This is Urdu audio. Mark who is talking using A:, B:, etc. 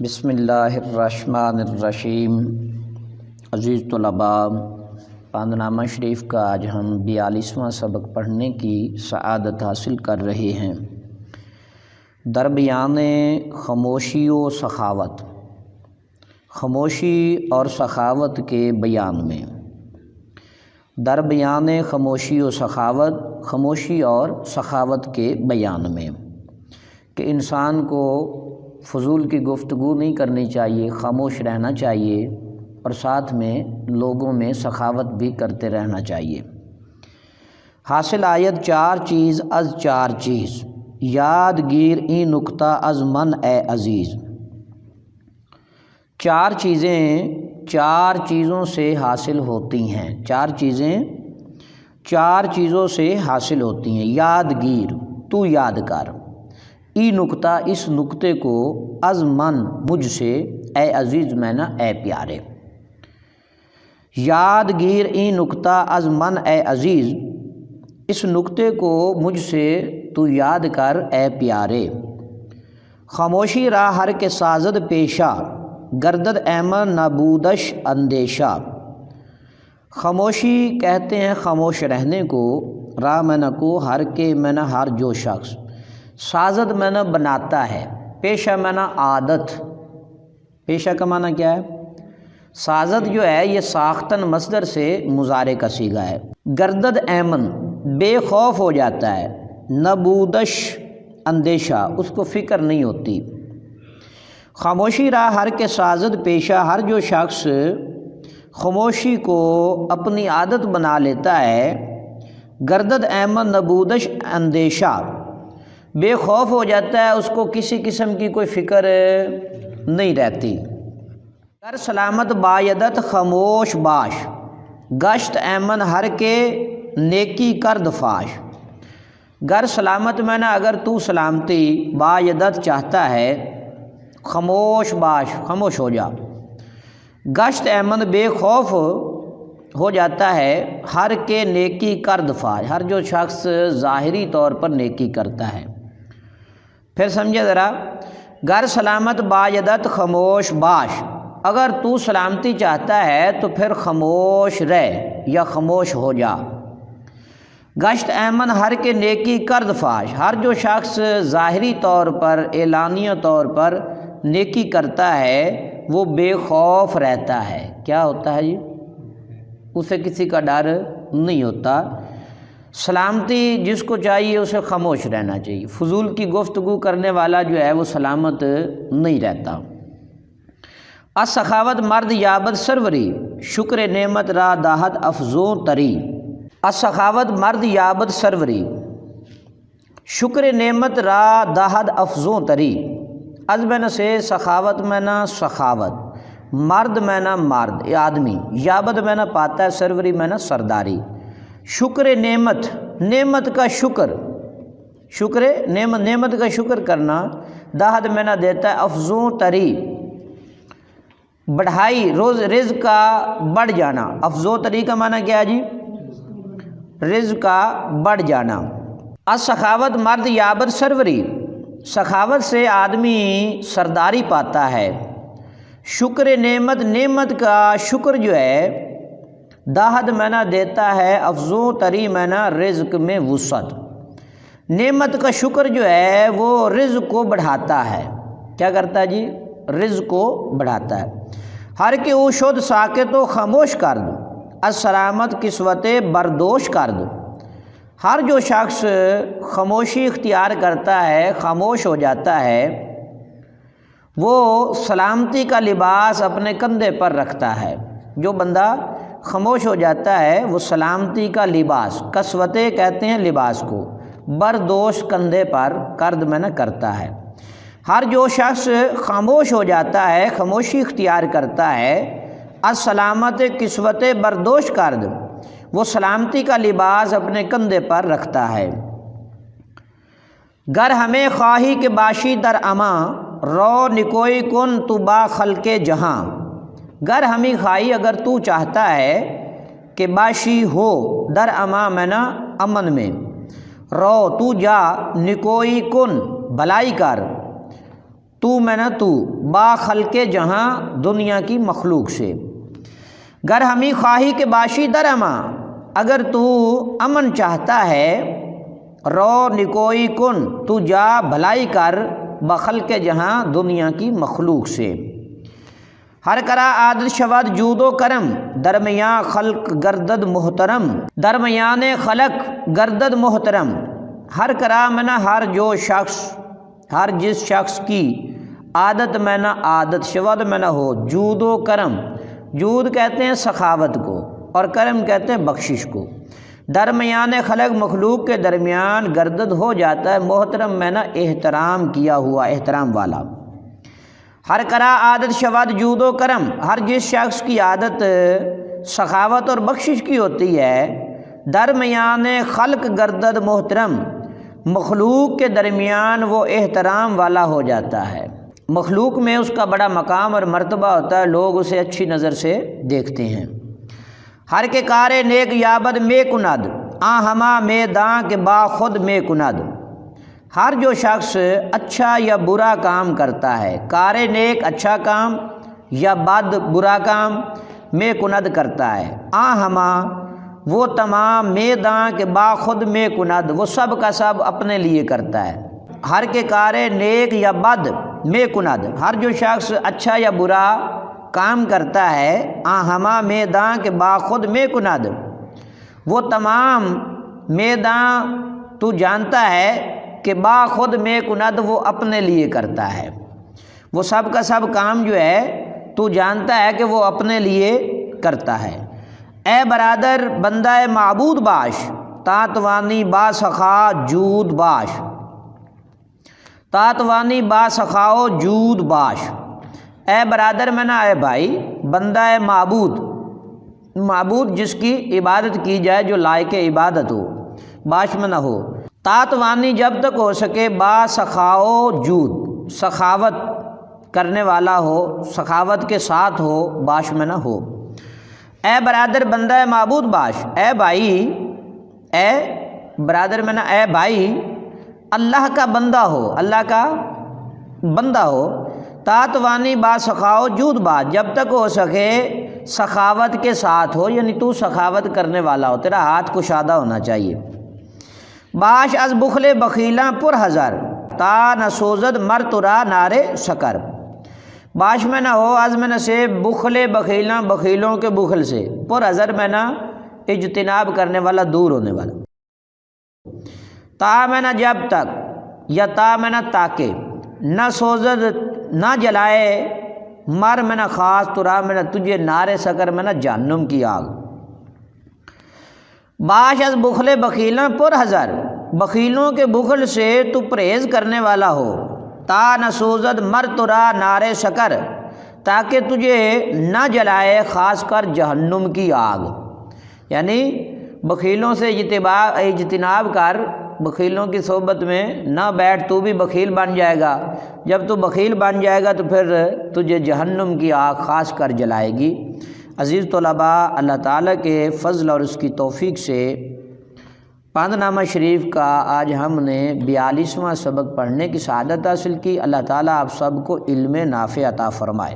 A: بسم اللہ الرحمن الرحیم۔ عزیز طلباء، پاندنامہ شریف کا آج ہم 42واں سبق پڑھنے کی سعادت حاصل کر رہے ہیں۔ درمیان خاموشی و سخاوت، خاموشی اور سخاوت کے بیان میں۔ درمیان خاموشی و سخاوت، خاموشی اور سخاوت کے بیان میں کہ انسان کو فضول کی گفتگو نہیں کرنی چاہیے، خاموش رہنا چاہیے اور ساتھ میں لوگوں میں سخاوت بھی کرتے رہنا چاہیے۔ حاصل آیت چار چیز از چار چیز، یادگیر این نکتہ از من اے عزیز۔ چار چیزیں چار چیزوں سے حاصل ہوتی ہیں، چار چیزیں چار چیزوں سے حاصل ہوتی ہیں۔ یادگیر، تو یاد کر، ای نکتہ، اس نکتے کو، از من، مجھ سے، اے عزیز میں نا اے پیارے۔ یادگیر ای نکتہ از من اے عزیز، اس نکتے کو مجھ سے تو یاد کر اے پیارے۔ خاموشی را ہر کے سازد پیشہ، گردد ایمن نبودش اندیشہ۔ خاموشی کہتے ہیں خاموش رہنے کو، را میں نہ کو، ہر کے میں نہ ہر جو شخص، سازد میں نہ بناتا ہے، پیشہ میں نہ عادت۔ پیشہ کا معنی کیا ہے؟ سازد جو ہے یہ ساختن مصدر سے مضارع کا صیغہ ہے۔ گردد ایمن، بے خوف ہو جاتا ہے، نبودش اندیشہ، اس کو فکر نہیں ہوتی۔ خاموشی را ہر کے سازد پیشہ، ہر جو شخص خاموشی کو اپنی عادت بنا لیتا ہے، گردد ایمن نبودش اندیشہ، بے خوف ہو جاتا ہے، اس کو کسی قسم کی کوئی فکر نہیں رہتی۔ گر سلامت بایدت خاموش باش، گشت ایمن ہر کے نیکی کرد فاش۔ گر سلامت میں نا اگر تو سلامتی، بایدت چاہتا ہے، خاموش باش، خاموش ہو جا۔ گشت ایمن بے خوف ہو جاتا ہے، ہر کے نیکی کرد فاش، ہر جو شخص ظاہری طور پر نیکی کرتا ہے۔ پھر سمجھے ذرا، گر سلامت بایدت خاموش باش، اگر تو سلامتی چاہتا ہے تو پھر خاموش رہ یا خاموش ہو جا۔ گشت ایمن ہر کے نیکی کرد فاش، ہر جو شخص ظاہری طور پر، اعلانیہ طور پر نیکی کرتا ہے وہ بے خوف رہتا ہے۔ کیا ہوتا ہے جی؟ اسے کسی کا ڈر نہیں ہوتا۔ سلامتی جس کو چاہیے اسے خاموش رہنا چاہیے، فضول کی گفتگو کرنے والا جو ہے وہ سلامت نہیں رہتا۔ السخاوت مرد یابد سروری، شکر نعمت را داہد افزوں تری۔ السخاوت مرد یابد سروری، شکر نعمت را داہد افزوں تری۔ از میں نہ سے سخاوت میں نہ سخاوت، مرد میں نہ مرد، آدمی، یابد میں نہ پاتا ہے، سروری میں نہ سرداری۔ شکر نعمت، نعمت کا شکر، شکر نعمت، نعمت کا شکر کرنا، داہد میں نہ دیتا ہے، افزوں تری، بڑھائی، روز رزق کا بڑھ جانا۔ افزوں تری کا معنی کیا ہے جی؟ رزق کا بڑھ جانا۔ السخاوت مرد یابد سروری، سخاوت سے آدمی سرداری پاتا ہے۔ شکر نعمت، نعمت کا شکر جو ہے، داہد میں نہ دیتا ہے، افزوں تری میں نہ رزق میں وسعت۔ نعمت کا شکر جو ہے وہ رزق کو بڑھاتا ہے۔ کیا کرتا ہے جی؟ رزق کو بڑھاتا ہے۔ ہر کے او شد ساکت و خاموش کر دو، السلامت کسوت بردوش کر دو۔ ہر جو شخص خاموشی اختیار کرتا ہے، خاموش ہو جاتا ہے، وہ سلامتی کا لباس اپنے کندھے پر رکھتا ہے۔ جو بندہ خاموش ہو جاتا ہے وہ سلامتی کا لباس، کسوتے کہتے ہیں لباس کو، بردوش کندھے پر کرد میں نہ کرتا ہے۔ ہر جو شخص خاموش ہو جاتا ہے، خاموشی اختیار کرتا ہے، السلامت کسوت بردوش کرد، وہ سلامتی کا لباس اپنے کندھے پر رکھتا ہے۔ گر ہمیں خواہی کہ باشی در اما، رو نکوئی کن تو با خلق جہاں۔ گر ہمیں خواہی، اگر تو چاہتا ہے کہ باشی ہو، در اما میں نہ امن میں، رو تو جا، نکوئی کن بھلائی کر، تو میں نہ تو با خلق جہاں دنیا کی مخلوق سے، گر ہمی خواہی کے باشی در اما، اگر تو امن چاہتا ہے، رو نکوئی کن تو جا بھلائی کر، بخلق جہاں دنیا کی مخلوق سے، ہر کرا عادت شود جود و کرم، درمیان خلق گردد محترم، درمیان خلق گردد محترم، ہر کرا میں نہ ہر جو شخص، ہر جس شخص کی عادت میں نہ عادت شود میں نہ ہو، جود و کرم، جود کہتے ہیں سخاوت کو اور کرم کہتے ہیں بخشش کو، درمیان خلق مخلوق کے درمیان گردد ہو جاتا ہے، محترم میں نہ احترام کیا ہوا، احترام والا، ہر کرا عادت شود جود و کرم، ہر جس شخص کی عادت سخاوت اور بخشش کی ہوتی ہے، درمیان خلق گردد محترم، مخلوق کے درمیان وہ احترام والا ہو جاتا ہے، مخلوق میں اس کا بڑا مقام اور مرتبہ ہوتا ہے، لوگ اسے اچھی نظر سے دیکھتے ہیں۔ ہر کے کار نیک یابد میں کند، آ ہما میں داں کے با خود میں کند، ہر جو شخص اچھا یا برا کام کرتا ہے، کار نیک اچھا کام یا بد برا کام، میں کند کرتا ہے، آ ہما وہ تمام میں داں کے با خود میں کند، وہ سب کا سب اپنے لیے کرتا ہے، ہر کے کار نیک یا بد میں کند، ہر جو شخص اچھا یا برا کام کرتا ہے، آ ہما میداں کے با خود میں کند، وہ تمام میداں تو جانتا ہے کہ با خود میں کند وہ اپنے لیے کرتا ہے، وہ سب کا سب کام جو ہے تو جانتا ہے کہ وہ اپنے لیے کرتا ہے۔ اے برادر بندہ معبود باش، تاتوانی با سخا جود باش، تاتوانی با سخاؤ جود باش، اے برادر میں نا، اے بھائی، بندہ معبود، معبود جس کی عبادت کی جائے، جو لائق عبادت ہو، باش میں نہ ہو، تاتوانی جب تک ہو سکے، با سخاؤ جود، سخاوت کرنے والا ہو، سخاوت کے ساتھ ہو، باش میں نہ ہو۔ اے برادر بندہ معبود باش، اے بھائی، اے برادر میں نہ، اے بھائی، اللہ کا بندہ ہو، اللہ کا بندہ ہو، تاتوانی با سخاؤ جود با، جب تک ہو سکے سخاوت کے ساتھ ہو، یعنی تو سخاوت کرنے والا ہو، تیرا ہاتھ کشادہ ہونا چاہیے۔ باش از بخل بخیلاں پر ہزار، تا نسوزد مر ترا نارے شکر، باش میں نہ ہو از میں نہ سے بخل بخیلاں، بخیلوں کے بخل سے، پر ہزر میں نہ اجتناب کرنے والا، دور ہونے والا، تا میں نہ جب تک، یا تا میں نہ تاکہ، نہ سوزد نہ جلائے، مر میں نہ خاص ترا میں نہ تجھے، نار سکر میں نہ جہنم کی آگ۔ باش از بخل بخیلاں پر ہزر، بخیلوں کے بخل سے تو پرہیز کرنے والا ہو، تا نہ سوزد مر ترا نار شکر، تاکہ تجھے نہ جلائے خاص کر جہنم کی آگ، یعنی بخیلوں سے اجتناب کر، بخیلوں کی صحبت میں نہ بیٹھ، تو بھی بخیل بن جائے گا، جب تو بخیل بن جائے گا تو پھر تجھے جہنم کی آگ خاص کر جلائے گی۔ عزیز طلباء، اللہ تعالیٰ کے فضل اور اس کی توفیق سے پاند نامہ شریف کا آج ہم نے 42واں سبق پڑھنے کی سعادت حاصل کی۔ اللہ تعالیٰ آپ سب کو علم نافع عطا فرمائے۔